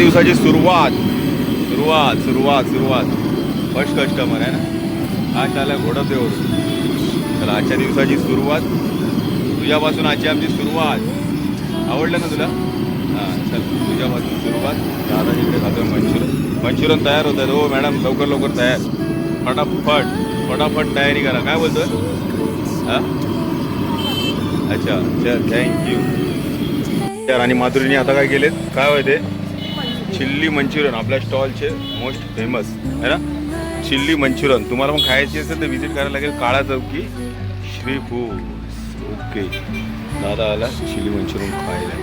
दिवसाची सुरुवात सुरुवात सुरुवात सुरुवात फर्स्ट कस्टमर आहे ना. आज त्याला घोडपदेवर. चला आजच्या दिवसाची सुरुवात तुझ्यापासून. आजची आमची सुरुवात. आवडलं ना तुला? हां चल तुझ्यापासून सुरुवात. दादा इकडे खातो मंचुरन तयार होत आहे. हो मॅडम लवकर लवकर तयार. फटाफट फटाफट तयारी करा. काय बोलतोय? हां अच्छा चल थँक्यू. तर आणि माधुरीने आता काय केलेत काय होते चिल्ली मंचुरियन आपल्या स्टॉलचे मोस्ट फेमस आहे ना. चिल्ली मंचुरियन तुम्हाला पण खायची असेल तर व्हिजिट करायला लागेल काळा चौकी श्री फूड्स. ओके दादा आला चिल्ली मंचुरियन खायला.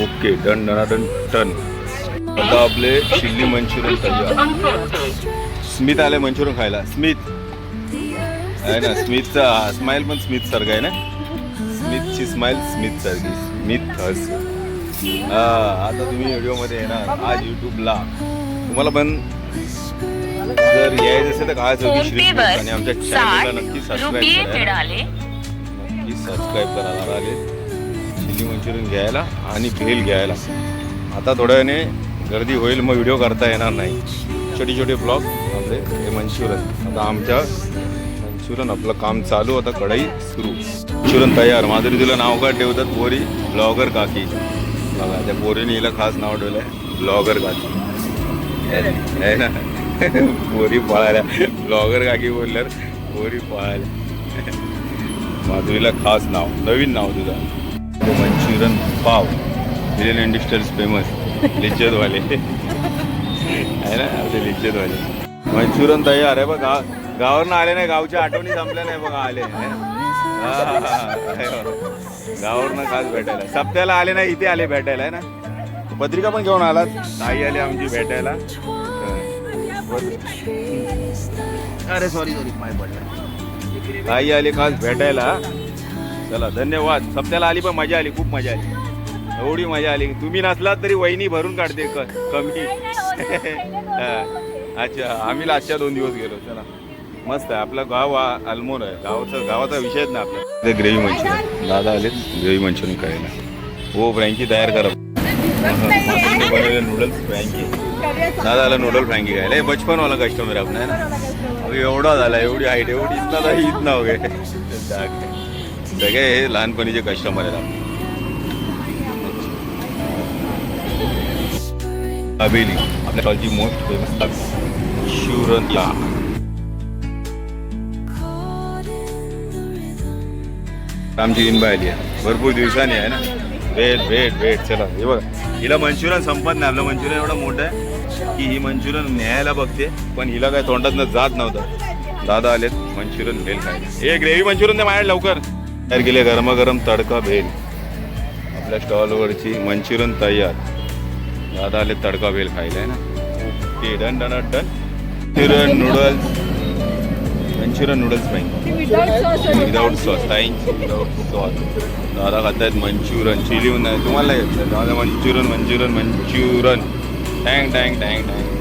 Okay done done done. आता आपले चिल्ली मंचुरियन तयार. स्मित आले मंचुरियन खायला. स्मित आहे ना. स्मितचा स्माईल पण स्मित सारखा आहे ना. स्मितची स्माईल स्मित सारखी. स्मित हस. आता तुम्ही व्हिडिओमध्ये येणार आज यूट्यूबला. तुम्हाला पण जर यायचं असेल तर काय आणि आमच्या चॅनलला नक्की सबस्क्राईब करा. नक्की सबस्क्राईब करायला आले चिल्ली मंचुरियन घ्यायला आणि भेल घ्यायला. आता थोड्या वेळाने गर्दी होईल मग व्हिडिओ करता येणार नाही. छोटे छोटे ब्लॉग आपले हे मंचुरियन. आता आमच्या मंचुरियन आपलं काम चालू. आता कढई सुरू. मंचुरियन तयार. माधुरी तुला नाव काय ठेवतात पोरी? ब्लॉगर काकी. बघा त्या पोरीने हिला खास नाव ठेवलं आहे ब्लॉगर काकी आहे ना. पोरी पळाल्या. ब्लॉगर काकी बोलल्यावर पोरी पळाल्या. माधुरीला खास नाव नवीन नाव तुझा. मंचुरियन पाव मिलियन इंडस्ट्रीज फेमस लिज्जतवाले आहे ना. आपले लिज्जतवाले. मंचुरियन तयार आहे बघा. गावावरनं आले नाही. गावच्या आठवणी संपल्या नाही बघा. आले गावावरनं खास भेटायला. सप्त्याला आले नाही इथे आले भेटायला आहे ना. पत्रिका पण घेऊन आलात. ताई आली आमची भेटायला. अरे सॉरी सॉरी पाय पडला. ताई आली खास भेटायला. चला धन्यवाद. सप्त्याला आली पण मजा आली. खूप मजा आली. एवढी मजा आली तुम्ही नसलात तरी वहिनी भरून काढते कमी. अच्छा आम्ही आजच्या 2 दिवस गेलो. चला मस्त आहे. आपलं गाव अल्मोर आहे. गावाचा विषयच ना आपला. ते ग्रेव्ही मंचुरियन दादा आले ग्रेव्ही मंचुरियन करायला. हो फ्रँकी तयार करा. नूडल्स फ्रँकी. दादा आला नूडल फ्रँकी खायला. हे बचपनवाला कस्टमर आपण आहे ना. एवढा झाला एवढी हाईट एवढी इथला हीच नाव वगैरे सगळे हे लहानपणीचे कस्टमर आहेत. हवेली आपल्या स्टॉलची मोस्ट फेमस शुरंतला. आमची इनबाई आली आहे भरपूर दिवसांनी आहे ना. भेट भेट भेट. चला हे बघ हिला मंचुरियन संपत नाही. आपलं मंचुरियन एवढं मोठं आहे की ही मंचुरियन न्यायला बघते पण हिला काय तोंडातनं जात नव्हतं. दादा आलेत मंचुरियन भेल खायला. हे ग्रेव्ही मंचुरियन दे माझ्या लवकर. तयार केले गरमागरम तडका भेल. आपल्या स्टॉलवरची मंचुरियन तयार. दादा आले तडका भेल खायला आहे ना. Okay done done done. Manchurian noodles Manchurian noodles frying without sauce. Thank you without sauce. दादा खातायत मंचुरियन चिली नाही तुम्हाला येत दादा. मंचुरियन मंचुरियन मंचुरियन टँग टँग टँग टँग.